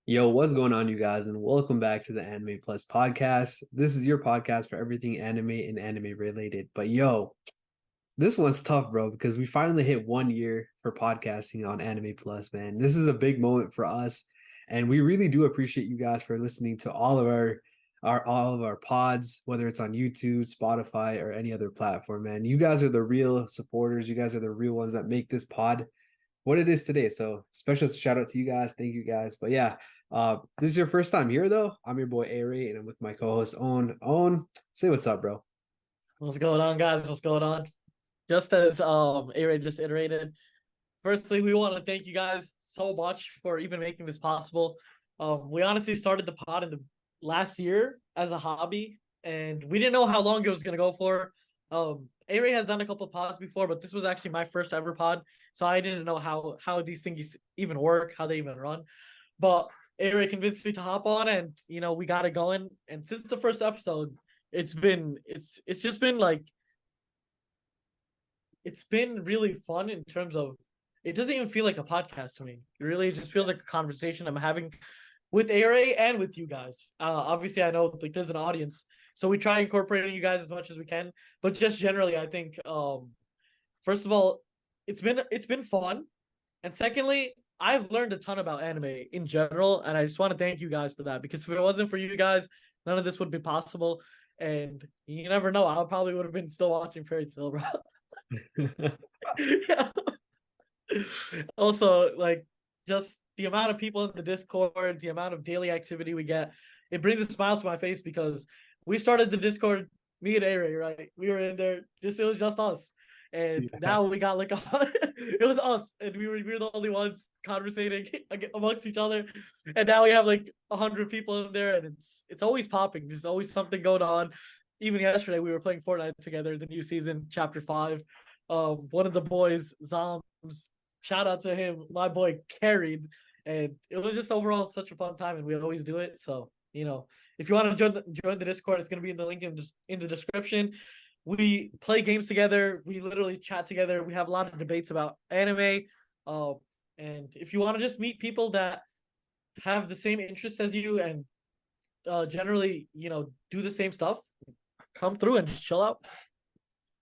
Yo, what's going on, you guys, and welcome back to the Anime Plus podcast. This is your podcast for everything anime and anime related. But yo, this one's tough, bro, because we finally hit 1 year for podcasting on Anime Plus, man. This is a big moment for us, and we really do appreciate you guys for listening to all of our pods, whether it's on YouTube, Spotify, or any other platform, man. You guys are the real supporters. You guys are the real ones that make this pod what it is today. So special shout out to you guys. Thank you guys. But yeah, this is your first time here though. I'm your boy Aray, and I'm with my co-host Aunn. Aunn, say what's up, bro. What's going on, guys? What's going on? Just as Aray just iterated, firstly, we want to thank you guys so much for even making this possible. We honestly started the pod in the last year as a hobby, and we didn't know how long it was gonna go for. Aray has done a couple of pods before, but this was actually my first ever pod, so I didn't know how these things even work, how they even run. But Aray convinced me to hop on, and we got it going. And since the first episode, it's just been like it's been really fun in terms of it doesn't even feel like a podcast to me. It really just feels like a conversation I'm having with Aray and with you guys. Obviously, I know like there's an audience, so we try incorporating you guys as much as we can. But just generally, I think first of all, it's been fun, and secondly, I've learned a ton about anime in general, and I just want to thank you guys for that, because if it wasn't for you guys, none of this would be possible. And you never know, I probably would have been still watching Fairy Tail, bro. Yeah. Also, like, just the amount of people in the Discord, the amount of daily activity we get, it brings a smile to my face, because we started the Discord, me and Aray, right? We were in there, it was just us. And Yeah. now we got like it was us, and we were the only ones conversating amongst each other. And now we have like 100 people in there, and it's always popping. There's always something going on. Even yesterday, we were playing Fortnite together, the new season, chapter 5. One of the boys, Zoms, shout out to him, my boy carried, and it was just overall such a fun time, and we always do it. So if you want to join the Discord, it's gonna be in the link in the description. We play games together. We literally chat together. We have a lot of debates about anime. Uh, and if you want to just meet people that have the same interests as you, and generally, do the same stuff, come through and just chill out.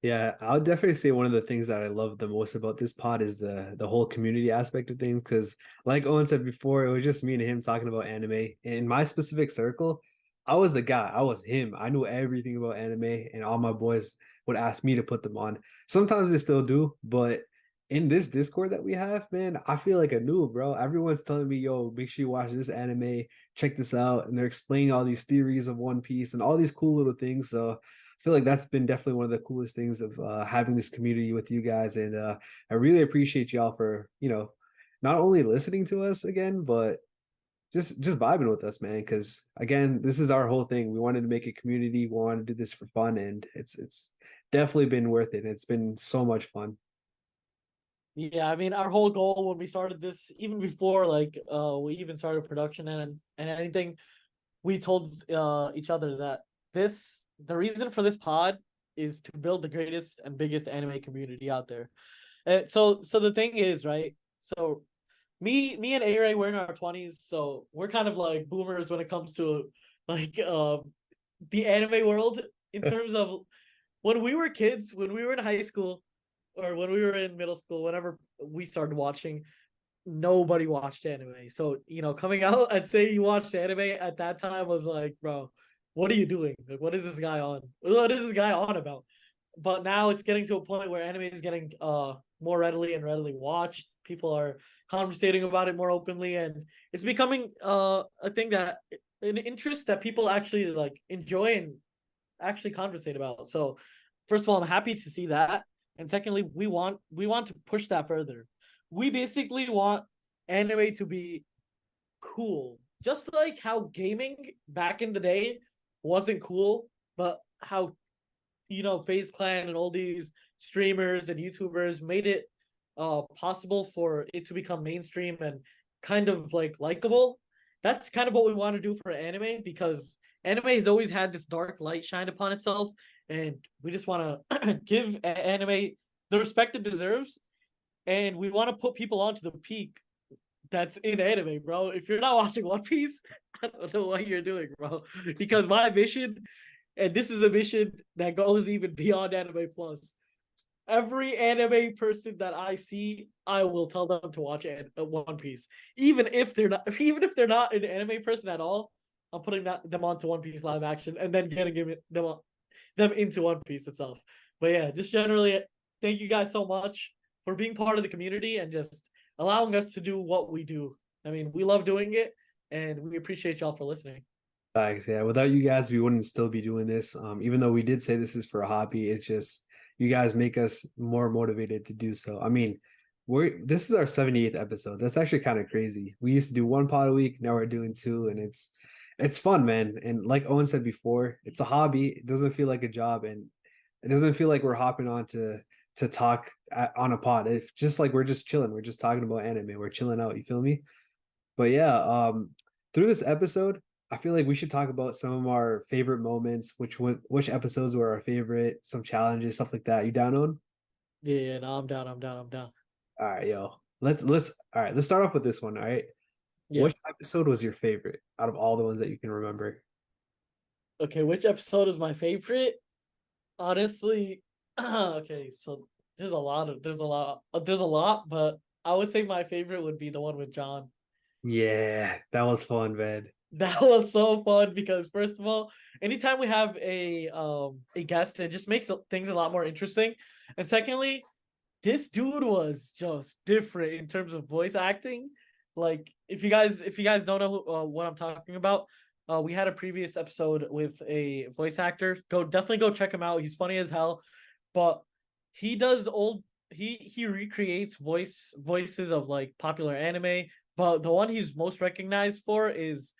Yeah, I'll definitely say one of the things that I love the most about this pod is the whole community aspect of things. Because, like Owen said before, it was just me and him talking about anime. In my specific circle, I was the guy. I was him. I knew everything about anime, and all my boys would ask me to put them on. Sometimes they still do, but in this Discord that we have, man, I feel like a noob, bro. Everyone's telling me, "Yo, make sure you watch this anime. Check this out," and they're explaining all these theories of One Piece and all these cool little things. So I feel like that's been definitely one of the coolest things of having this community with you guys, and I really appreciate y'all for not only listening to us again, but just vibing with us, man. Because again, this is our whole thing. We wanted to make a community. We wanted to do this for fun, and it's definitely been worth it. It's been so much fun. Yeah, I mean, our whole goal when we started this, even before like we even started production and anything, we told each other that the reason for this pod is to build the greatest and biggest anime community out there. And so the thing is, right? So me and Aray, we're in our 20s, so we're kind of like boomers when it comes to like the anime world, in terms of when we were kids, when we were in high school, or when we were in middle school, whenever we started watching, nobody watched anime. So, coming out and saying you watched anime at that time was like, bro, what are you doing? Like, what is this guy on? What is this guy on about? But now it's getting to a point where anime is getting more readily watched. People are conversating about it more openly, and it's becoming a thing that an interest that people actually like enjoy and actually conversate about. So, first of all, I'm happy to see that, and secondly, we want to push that further. We basically want anime to be cool, just like how gaming back in the day wasn't cool, but how FaZe Clan and all these streamers and YouTubers made it possible for it to become mainstream and kind of like likable. That's kind of what we want to do for anime, because anime has always had this dark light shine upon itself, and we just want to give anime the respect it deserves, and we want to put people onto the peak that's in anime, bro. If you're not watching One Piece, I don't know what you're doing, bro. Because my mission, and this is a mission that goes even beyond Anime Plus. Every anime person that I see, I will tell them to watch One Piece, even if they're not an anime person at all. I'm putting them onto One Piece live action and then getting them into One Piece itself. But yeah, just generally, thank you guys so much for being part of the community and just allowing us to do what we do. I mean, we love doing it, and we appreciate y'all for listening. Thanks. Yeah. Without you guys, we wouldn't still be doing this. Even though we did say this is for a hobby, it's just you guys make us more motivated to do so. I mean, this is our 78th episode. That's actually kind of crazy. We used to do one pod a week, now we're doing two, and it's fun, man. And like Owen said before, it's a hobby. It doesn't feel like a job, and it doesn't feel like we're hopping on to talk on a pod. It's just like we're just chilling. We're just talking about anime. We're chilling out. You feel me? But yeah, through this episode, I feel like we should talk about some of our favorite moments, which episodes were our favorite, some challenges, stuff like that. You down on? Yeah, yeah, no, I'm down. I'm down. I'm down. All right, yo. Let's all right, let's start off with this one. All right. Yeah. Which episode was your favorite out of all the ones that you can remember? Okay, which episode is my favorite? Honestly, okay, so there's a lot, but I would say my favorite would be the one with John. Yeah, that was fun, man. That was so fun because first of all, anytime we have a guest, it just makes things a lot more interesting. And secondly, this dude was just different in terms of voice acting. Like if you guys don't know what I'm talking about, we had a previous episode with a voice actor. Definitely go check him out. He's funny as hell, but he does old he recreates voices of like popular anime. But the one he's most recognized for is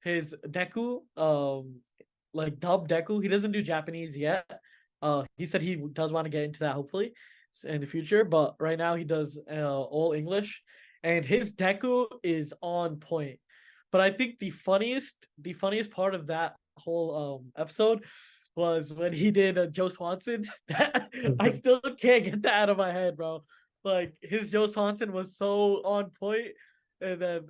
his Deku, like dub Deku. He doesn't do Japanese yet. He said he does want to get into that hopefully in the future, but right now he does all English, and his Deku is on point. But I think the funniest part of that whole episode was when he did Joe Swanson. I still can't get that out of my head, bro. Like his Joe Swanson was so on point, and then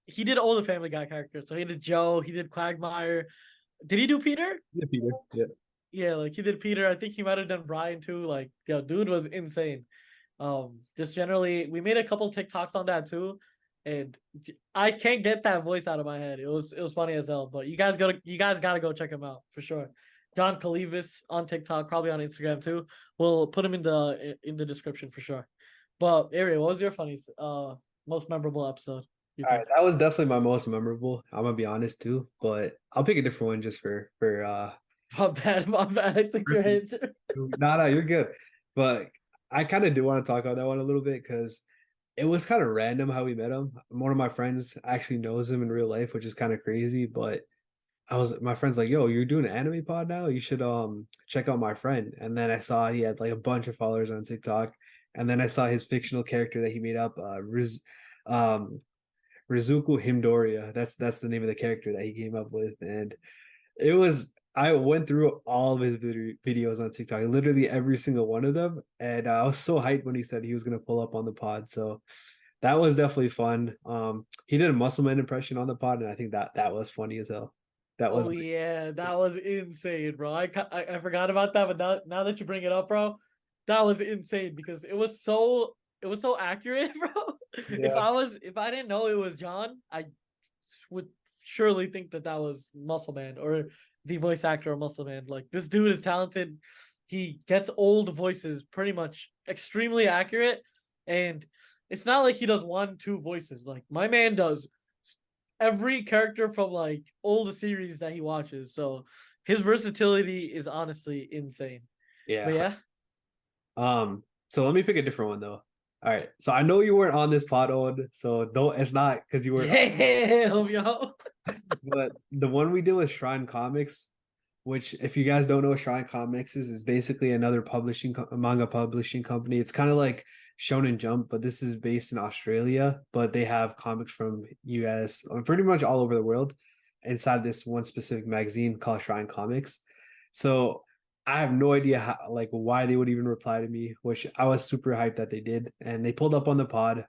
he did all the Family Guy characters. So he did Joe, he did Quagmire. Did he do Peter? Yeah, Peter. Yeah. Yeah, like he did Peter. I think he might have done Brian too. Like, yo, dude was insane. Just generally, we made a couple TikToks on that too, and I can't get that voice out of my head. It was funny as hell. But you guys gotta go check him out for sure. John Calevis on TikTok, probably on Instagram too. We'll put him in the description for sure. But Ari, what was your funniest, most memorable episode? You All right, think? that was definitely my most memorable. I'm gonna be honest too, but I'll pick a different one just for My bad, my bad. I took your person. answer. No, no, you're good. But I kind of do want to talk about that one a little bit because it was kind of random how we met him. One of my friends actually knows him in real life, which is kind of crazy. But my friend's like, "Yo, you're doing an anime pod now? You should check out my friend." And then I saw he had like a bunch of followers on TikTok, and then I saw his fictional character that he made up, um Rizuku Himdoria. That's the name of the character that he came up with, and it was I went through all of his videos on TikTok, literally every single one of them, and I was so hyped when he said he was gonna pull up on the pod. So that was definitely fun. He did a Muscleman impression on the pod, and I think that was funny as hell. That was Oh yeah, that was insane, bro. I forgot about that, but now that you bring it up, bro, that was insane because it was so accurate, bro. If yeah, I didn't know it was John, I would surely think that that was Muscle Man or the voice actor of Muscle Man. Like this dude is talented. He gets old voices pretty much extremely accurate, and it's not like he does one, two voices. Like my man does every character from like all the series that he watches. So his versatility is honestly insane. But yeah. yeah. So let me pick a different one though. All right. So I know you weren't on this pod, Owen, so don't. It's not because you weren't. Damn, yo. But the one we did with Shrine Comics, which if you guys don't know what Shrine Comics is basically another manga publishing company. It's kind of like Shonen Jump, but this is based in Australia, but they have comics from US or pretty much all over the world inside this one specific magazine called Shrine Comics. So I have no idea how like why they would even reply to me, which I was super hyped that they did. And they pulled up on the pod.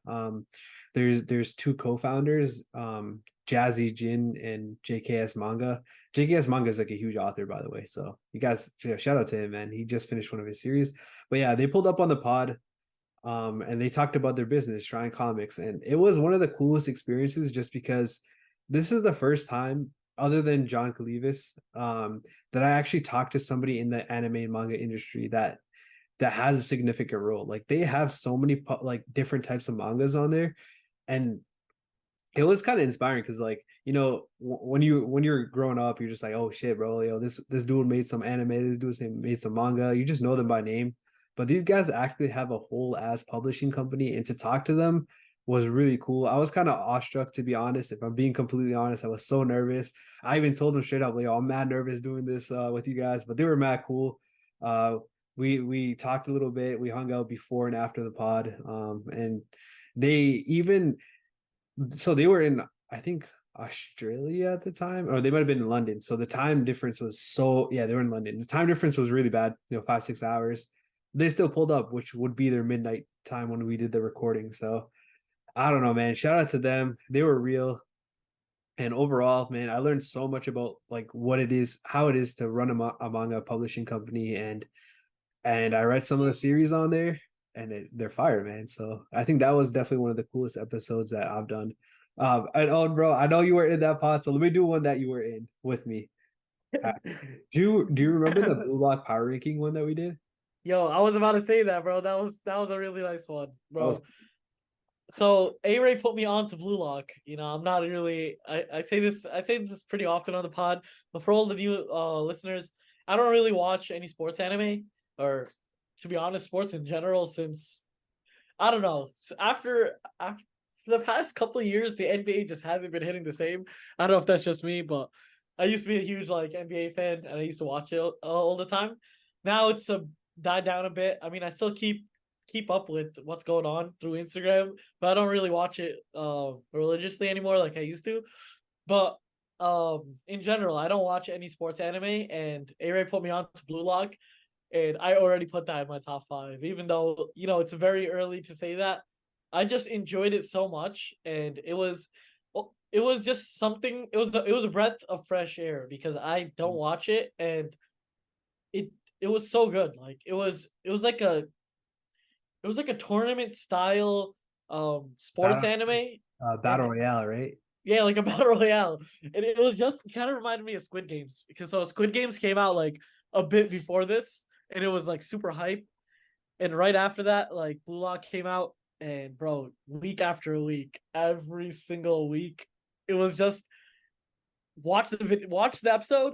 there's two co-founders, Jazzy Jin and JKS Manga. JKS Manga is like a huge author, by the way. So you guys, shout out to him, man. He just finished one of his series. But yeah, they pulled up on the pod, and they talked about their business, Shrine Comics, and it was one of the coolest experiences just because this is the first time, other than John Clevis, that I actually talked to somebody in the anime and manga industry that has a significant role. Like they have so many like different types of mangas on there, and it was kind of inspiring because like when you're growing up, you're just like, oh shit, bro, this dude made some anime, this dude made some manga. You just know them by name, but these guys actually have a whole ass publishing company, and to talk to them was really cool. I was kind of awestruck, to be honest. If I'm being completely honest, I was so nervous. I even told them straight up, like, oh, I'm mad nervous doing this with you guys, but they were mad cool. Uh, we talked a little bit. We hung out before and after the pod, and they even so they were in, I think, Australia at the time, or they might have been in London. So the time difference was so, yeah, they were in London. The time difference was really bad, 5-6 hours. They still pulled up, which would be their midnight time when we did the recording. So I don't know, man. Shout out to them. They were real. And overall, man, I learned so much about like what it is, how it is to run a manga publishing company, and I read some of the series on there, and they're fire, man. So I think that was definitely one of the coolest episodes that I've done. And oh, bro, I know you were in that pod, so let me do one that you were in with me. Uh, do you remember the Blue Lock power ranking one that we did? Yo, I was about to say that, bro. That was a really nice one, That was bro. So Aray put me on to Blue Lock. I'm not really I say this pretty often on the pod, but for all the new listeners, I don't really watch any sports anime, or to be honest, sports in general, since I don't know. After the past couple of years, the NBA just hasn't been hitting the same. I don't know if that's just me, but I used to be a huge like NBA fan, and I used to watch it all the time. Now it's died down a bit. I mean, I still keep up with what's going on through Instagram, but I don't really watch it religiously anymore like I used to. But in general, I don't watch any sports anime, and A-Ray put me on to Blue Lock, and I already put that in my top 5, even though it's very early to say that. I just enjoyed it so much, and it was just something. It was a breath of fresh air because I don't watch it, and it it was so good. Like it was like a tournament style sports battle, anime, battle and royale, right? yeah, like a battle royale. And it was just kind of reminded me of Squid Games, because Squid Games came out like a bit before this, and it was like super hype. And right after that, like Blue Lock came out, and bro, week after week, every single week, it was just watch the episode,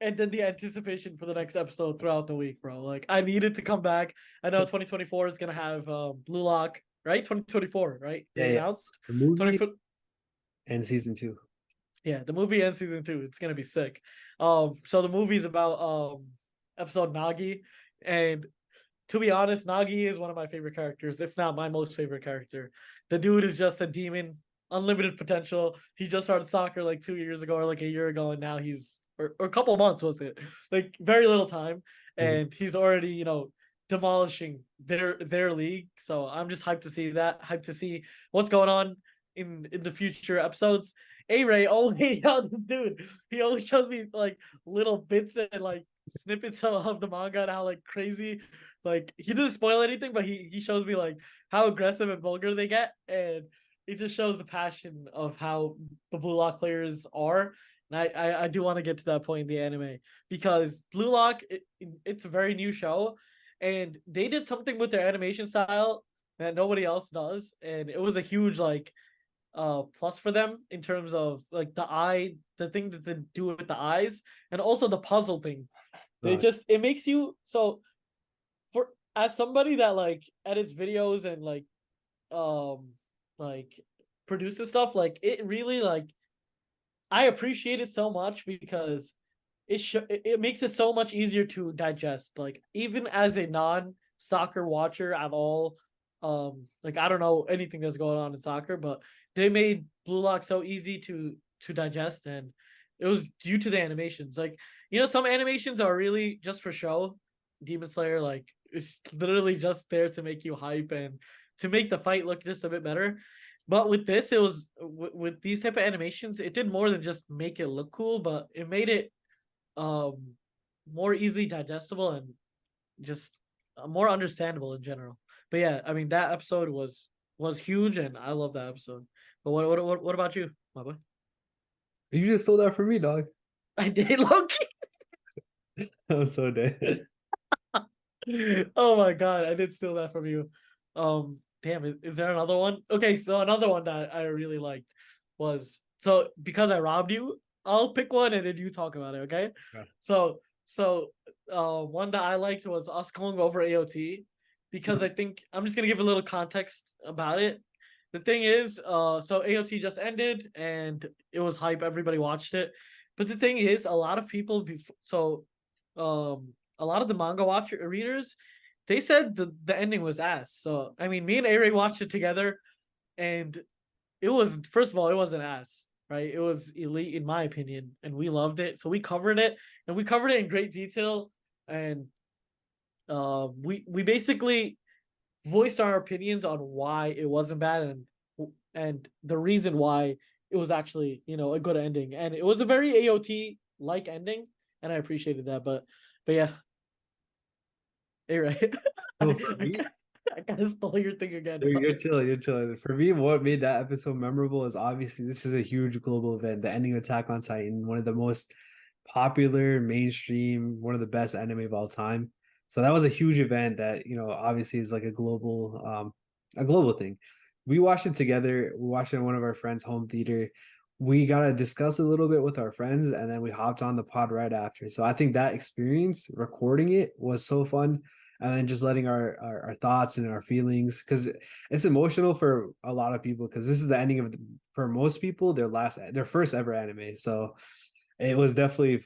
and then the anticipation for the next episode throughout the week, bro. Like I needed to come back. I know 2024 is gonna have Blue Lock, right? 2024, right? Yeah, They yeah. announced The movie 20. and season two. Yeah, the movie and season 2. It's gonna be sick. So the movie's about episode Nagi, and to be honest, Nagi is one of my favorite characters, if not my most favorite character. The dude is just a demon, unlimited potential. He just started soccer like 2 years ago, or like a year ago, and now he's or a couple of months, was it? Like very little time, Mhm. and he's already demolishing their league. So I'm just hyped to see that. Hyped to see what's going on in the future episodes. A-Ray always dude. He always shows me like little bits and like snippets of the manga and how like crazy, like he doesn't spoil anything, but he shows me like how aggressive and vulgar they get, and it just shows the passion of how the Blue Lock players are. And I do want to get to that point in the anime, because Blue Lock, it's a very new show, and they did something with their animation style that nobody else does, and it was a huge like plus for them in terms of like the thing that they do with the eyes, and also the puzzle thing. Uh, It makes you so, for as somebody that like edits videos and um like produces stuff, like it really like I appreciate it so much, because it makes it so much easier to digest. Like even as a non soccer watcher at all, like I don't know anything that's going on in soccer, but they made Blue Lock so easy to digest, and it was due to the animations. Like some animations are really just for show. Demon Slayer, like it's literally just there to make you hype and to make the fight look just a bit better. But with this, it was with these type of animations, it did more than just make it look cool, but it made it um more easily digestible and just more understandable in general. But yeah, I mean that episode was huge, and I love that episode. But what about you, my boy? You just stole that from me, dog. I did Loki. I'm so dead. Oh my god, I did steal that from you. Damn, is there another one? Okay, so another one that I really liked was, so because I robbed you, I'll pick one and then you talk about it, okay? Yeah. So one that I liked was us going over AOT, because I think I'm just gonna give a little context about it. The thing is, so AOT just ended and it was hype, everybody watched it. But the thing is, a lot of people a lot of the manga watcher readers, they said the ending was ass. So I mean, me and Aray watched it together, and it was, first of all, it wasn't ass, right? It was elite in my opinion, and we loved it. So we covered it, and we covered it in great detail, and we basically voiced our opinions on why it wasn't bad, and the reason why it was actually, a good ending, and it was a very AOT like ending, and I appreciated that. But yeah, you're right. So for I, me, I kind of stole your thing again. you're chilling, you're chilling. For me, what made that episode memorable is obviously this is a huge global event, the ending of Attack on Titan, one of the most popular, mainstream, one of the best anime of all time. So that was a huge event that, obviously is like a global thing. We watched it together. We watched it in one of our friends' home theater. We got to discuss a little bit with our friends, and then we hopped on the pod right after. So I think that experience recording it was so fun, and then just letting our thoughts and our feelings, because it's emotional for a lot of people, because this is the ending of for most people their first ever anime. So it was definitely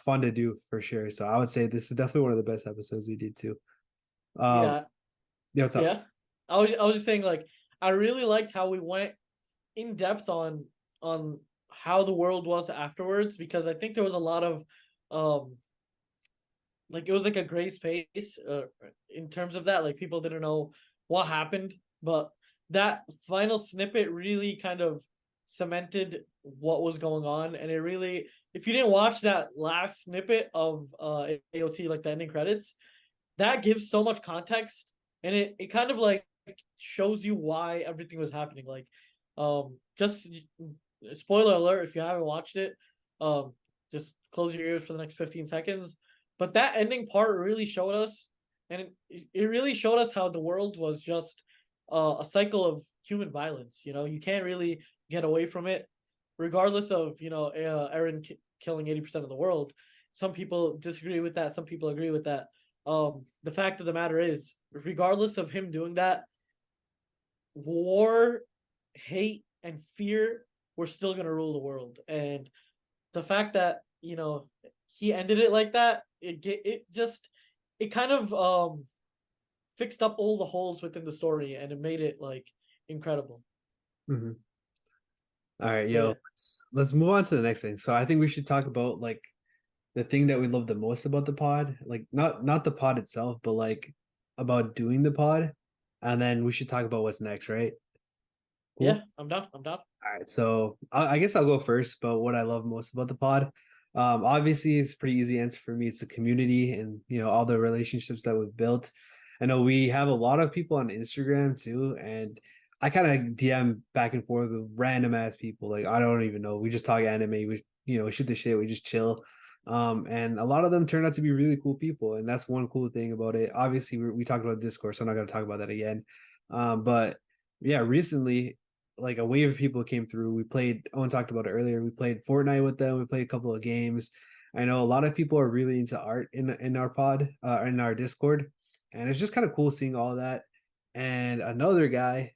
fun to do for sure. So I would say this is definitely one of the best episodes we did too. um Yeah, yeah, what's up? yeah. I was just saying, like, I really liked how we went in depth on how the world was afterwards, because I think there was a lot of um like, it was like a gray space in terms of that. Like, people didn't know what happened, but that final snippet really kind of cemented what was going on, and it really, if you didn't watch that last snippet of AOT, like the ending credits, that gives so much context, and it kind of like shows you why everything was happening. Like, just spoiler alert if you haven't watched it, um, just close your ears for the next 15 seconds. But that ending part really showed us, and it really showed us how the world was just a cycle of human violence. You can't really get away from it, regardless of Eren killing 80% of the world. Some people disagree with that. Some people agree with that. The fact of the matter is, regardless of him doing that, war, hate, and fear were still gonna rule the world. And the fact that he ended it like that, it kind of fixed up all the holes within the story, and it made it like incredible. Mhm. All right, But yo, yeah, let's move on to the next thing. So I think we should talk about like the thing that we love the most about the pod, like not the pod itself, but like about doing the pod, and then we should talk about what's next, right? yeah, Cool. I'm done. I'm done. All right, so I guess I'll go first. But what I love most about the pod, obviously, it's a pretty easy answer for me. It's the community and all the relationships that we've built. I know we have a lot of people on Instagram too, and I kind of DM back and forth with random ass people. Like I don't even know. We just talk anime. We we shoot the shit. We just chill. And a lot of them turn out to be really cool people, and that's one cool thing about it. Obviously, we talked about Discord, so I'm not going to talk about that again. But yeah, recently like a wave of people came through. We played, Owen talked about it earlier. We played Fortnite with them. We played a couple of games. I know a lot of people are really into art in our pod, in our Discord, and it's just kind of cool seeing all of that. And another guy,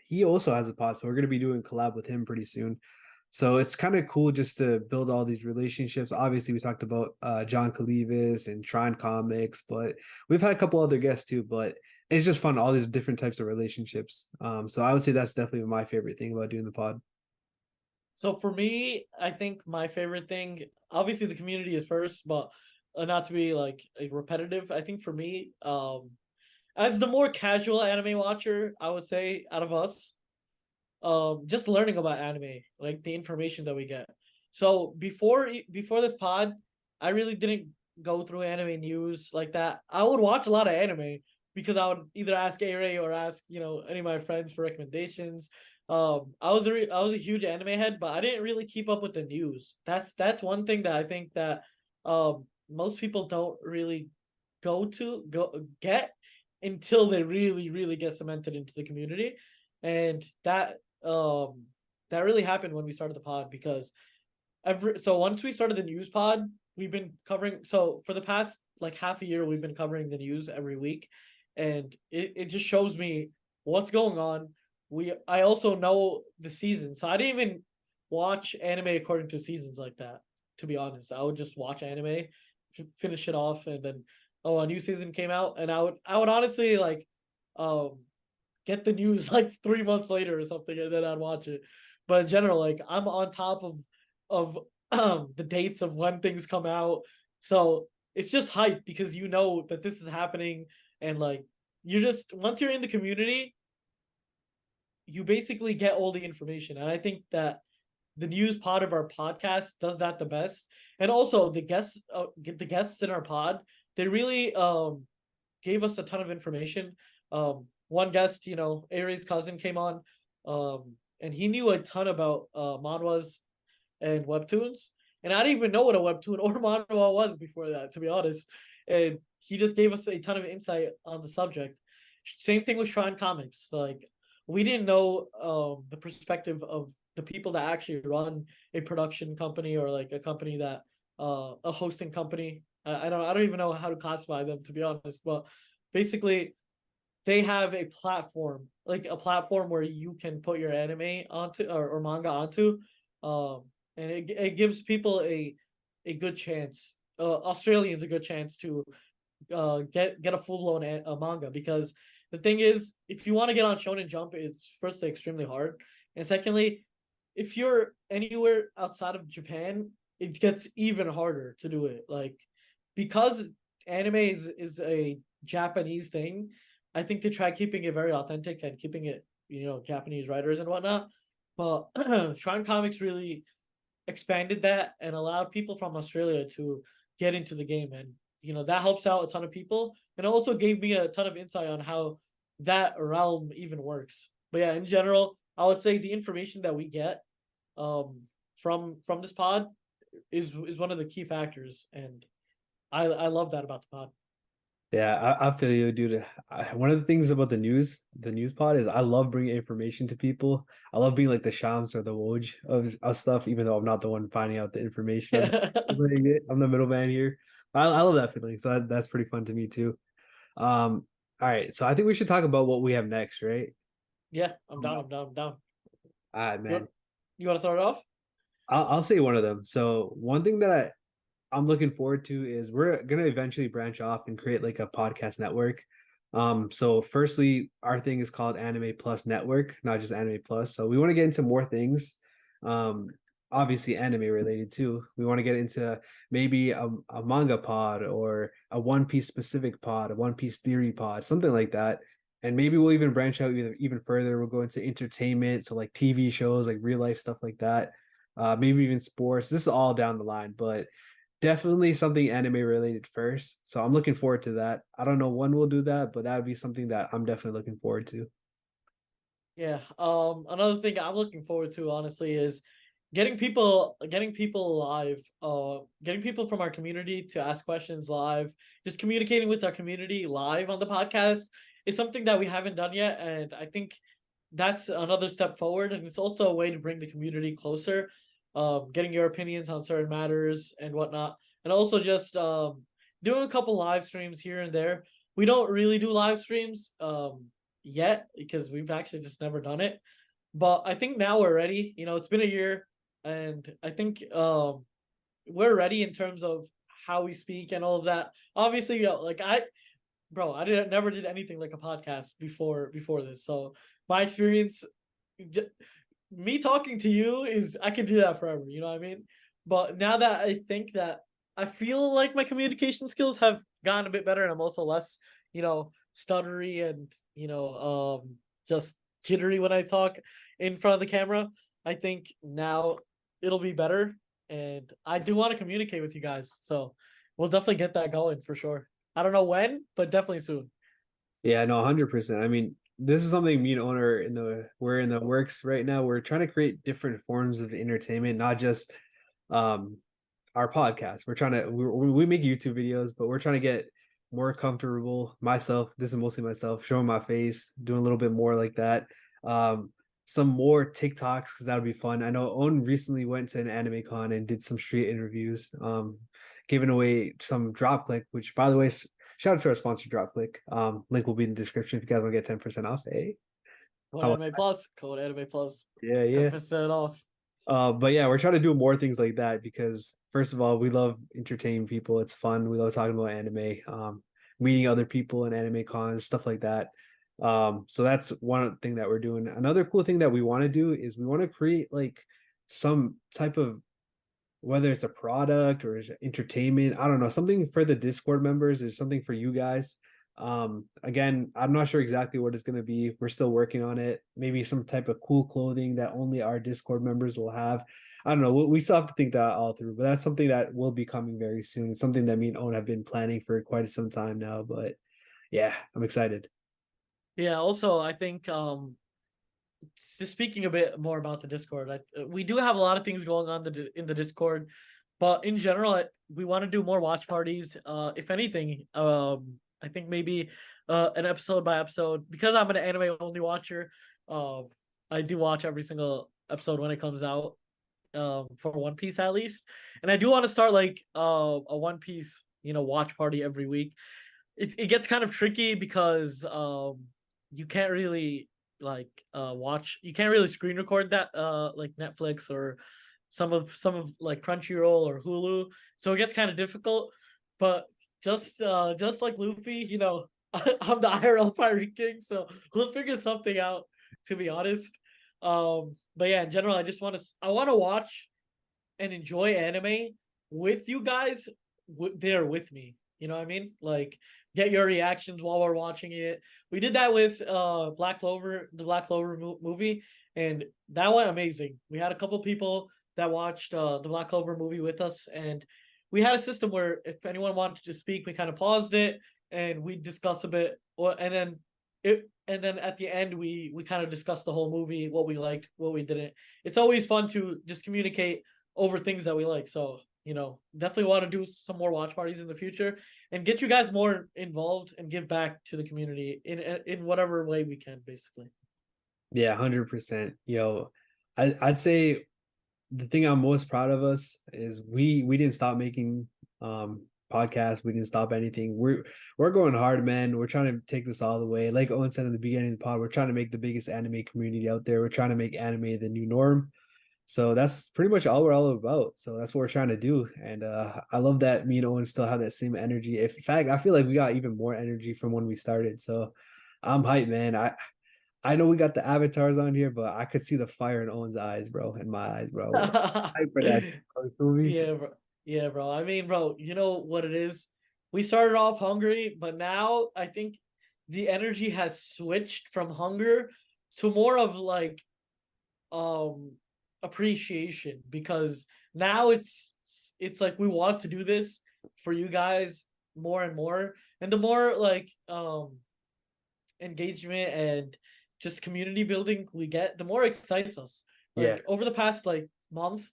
he also has a pod, so we're gonna be doing collab with him pretty soon. So it's kind of cool just to build all these relationships. Obviously, we talked about John Calevis and Tron Comics, but we've had a couple other guests too. But it's just fun, all these different types of relationships. So I would say that's definitely my favorite thing about doing the pod. So for me, I think my favorite thing, obviously the community is first, but not to be like repetitive. I think for me, as the more casual anime watcher, I would say out of us, just learning about anime, like the information that we get. So before this pod, I really didn't go through anime news like that. I would watch a lot of anime because I would either ask Aray or ask, any of my friends for recommendations. I was a huge anime head, but I didn't really keep up with the news. That's one thing that I think that most people don't really go get until they really really get cemented into the community, and that really happened when we started the pod because so once we started the news pod, we've been covering, so for the past like half a year we've been covering the news every week, and it just shows me what's going on. I also know the season, so I didn't even watch anime according to seasons like that, to be honest. I would just watch anime, finish it off, and then oh, a new season came out, and I would honestly like um get the news like 3 months later or something, and then I'd watch it. But in general, like I'm on top of the dates of when things come out. So it's just hype because you know that this is happening, and like you just once you're in the community, you basically get all the information. And I think that the news pod of our podcast does that the best. And also the guests in our pod, they really gave us a ton of information. One guest, Aray's cousin came on, and he knew a ton about manhwas and webtoons. And I didn't even know what a webtoon or manhwa was before that, to be honest. And he just gave us a ton of insight on the subject. Same thing with Shrine Comics. Like we didn't know the perspective of the people that actually run a production company, or like a company that a hosting company. I don't even know how to classify them, to be honest. But basically, they have a platform, like a platform where you can put your anime onto, or manga onto, um, and it gives people a good chance. Australians a good chance to get a full blown manga, because the thing is, if you want to get on Shonen Jump, it's firstly extremely hard, and secondly, if you're anywhere outside of Japan, it gets even harder to do it. Like because anime is a Japanese thing, I think they try keeping it very authentic and keeping it, Japanese writers and whatnot. But Shrine Comics really expanded that and allowed people from Australia to get into the game, and that helps out a ton of people, and it also gave me a ton of insight on how that realm even works. But yeah, in general, I would say the information that we get from this pod is one of the key factors, and I love that about the pod. Yeah, I feel you, dude. One of the things about the news pod is I love bringing information to people. I love being like the Shams or the Woj of stuff, even though I'm not the one finding out the information. I'm the middleman here. I love that feeling. So that's pretty fun to me too. All right. So I think we should talk about what we have next, right? Yeah, I'm down. I'm down. I'm down. All right, man. You, you want to start it off? I'll say one of them. So one thing that I'm looking forward to is we're gonna eventually branch off and create like a podcast network. So firstly, our thing is called Anime Plus Network, not just Anime Plus. So we want to get into more things. Um, Obviously anime related too. We want to get into maybe a manga pod or a One Piece specific pod, a One Piece theory pod, something like that. And maybe we'll even branch out even further. We'll go into entertainment, so like TV shows, like real life stuff like that. Maybe even sports. This is all down the line, but definitely something anime related first. So I'm looking forward to that. I don't know when we'll do that, but that would be something that I'm definitely looking forward to. Yeah. Another thing I'm looking forward to, honestly, is getting people live, getting people from our community to ask questions live, just communicating with our community live on the podcast is something that we haven't done yet, and I think that's another step forward, and it's also a way to bring the community closer, getting your opinions on certain matters and whatnot, and also just doing a couple live streams here and there. We don't really do live streams yet because we've actually just never done it, but I think now we're ready. It's been a year, and I think we're ready in terms of how we speak and all of that. Obviously, like I never did anything like a podcast before this, so my experience, me talking to you is I can do that forever. You know what I mean? But now that I think that I feel like my communication skills have gotten a bit better, and I'm also less, stuttery and just jittery when I talk in front of the camera. I think now it'll be better, and I do want to communicate with you guys. So we'll definitely get that going for sure. I don't know when, but definitely soon. Yeah, no, 100%. I mean, this is something me and owner we're in the works right now. We're trying to create different forms of entertainment, not just um our podcast. We're trying to we make YouTube videos, but we're trying to get more comfortable. Myself, this is mostly myself, showing my face, doing a little bit more like that. Um, some more TikToks because that would be fun. I know Owen recently went to an anime con and did some street interviews, giving away some drop click, which by the way, shout out to our sponsor drop click. Link will be in the description if you guys want to get 10% off. Hey, Code how Anime Plus, code Anime Plus, yeah, ten yeah. percent off. But yeah, we're trying to do more things like that because first of all, we love entertaining people. It's fun. We love talking about anime, meeting other people in anime cons, stuff like that. So that's one thing that we're doing. Another cool thing that we want to do is we want to create like some type of, whether it's a product or entertainment, I don't know, something for the Discord members or something for you guys. Again, I'm not sure exactly what it's going to be. We're still working on it. Maybe some type of cool clothing that only our Discord members will have. I don't know. We still have to think that all through, but that's something that will be coming very soon. It's something that me and Owen have been planning for quite some time now. But yeah, I'm excited. Yeah. Also, I think just speaking a bit more about the Discord, we do have a lot of things going on in the Discord, but in general, we want to do more watch parties. If anything, I think maybe an episode by episode, because I'm an anime only watcher. Um, I do watch every single episode when it comes out. For One Piece at least, and I do want to start like a One Piece watch party every week. It gets kind of tricky because you can't really like watch, you can't really screen record that like Netflix or some of like Crunchyroll or Hulu, so it gets kind of difficult. But just like Luffy, I'm the IRL pirate king, so we'll figure something out, to be honest. But yeah, in general, I want to watch and enjoy anime with you guys there with me. You know what I mean? Like, get your reactions while we're watching it. We did that with Black Clover, the Black Clover movie, and that went amazing. We had a couple people that watched the Black Clover movie with us, and we had a system where if anyone wanted to speak, we kind of paused it and we discuss a bit, and then at the end we kind of discuss the whole movie, what we liked, what we didn't. It's always fun to just communicate over things that we like. So, definitely want to do some more watch parties in the future and get you guys more involved and give back to the community in whatever way we can, basically. Yeah, 100%. I'd say the thing I'm most proud of us is we didn't stop making podcasts. We didn't stop anything. We're going hard, man. We're trying to take this all the way. Like Owen said in the beginning of the pod, we're trying to make the biggest anime community out there. We're trying to make anime the new norm. So that's pretty much all we're all about. So that's what we're trying to do. And I love that me and Owen still have that same energy. If in fact, I feel like we got even more energy from when we started. So I'm hyped, man. I know we got the avatars on here, but I could see the fire in Owen's eyes, bro, in my eyes, bro. Hype for that. Feel me? Yeah, bro. Yeah, bro. I mean, bro, you know what it is? We started off hungry, but now I think the energy has switched from hunger to more of like um appreciation, because now it's like we want to do this for you guys more and more, and the more like engagement and just community building we get, the more it excites us. Yeah. Like over the past like month,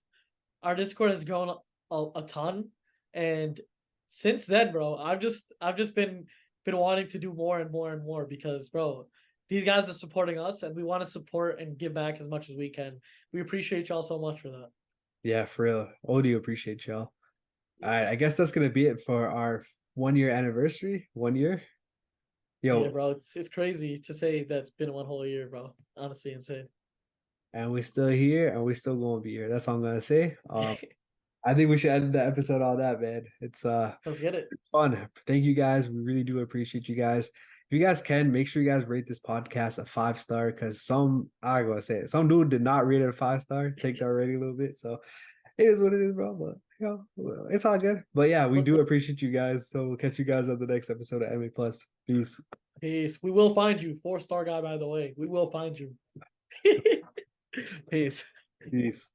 our Discord has grown a ton, and since then, bro, I've just been wanting to do more and more and more, because, bro, these guys are supporting us, and we want to support and give back as much as we can. We appreciate y'all so much for that. Yeah, for real. Audio appreciate y'all. All right, I guess that's gonna be it for our 1 year anniversary. 1 year. Yeah, Yo, bro, it's crazy to say that's been one whole year, bro. Honestly, insane. and we're still here and we're still gonna be here. That's all I'm gonna say. I think we should end the episode on that, man. Let's get it. It's fun. Thank you guys. We really do appreciate you guys. If you guys can, make sure you guys rate this podcast a 5 star, because I gotta say it, some dude did not rate it a 5 star. Take that rating a little bit. So it is what it is, bro. But it's all good. But yeah, we But do appreciate you guys. So we'll catch you guys on the next episode of MA Plus. Peace. Peace. We will find you. 4-star guy, by the way. We will find you. Peace. Peace.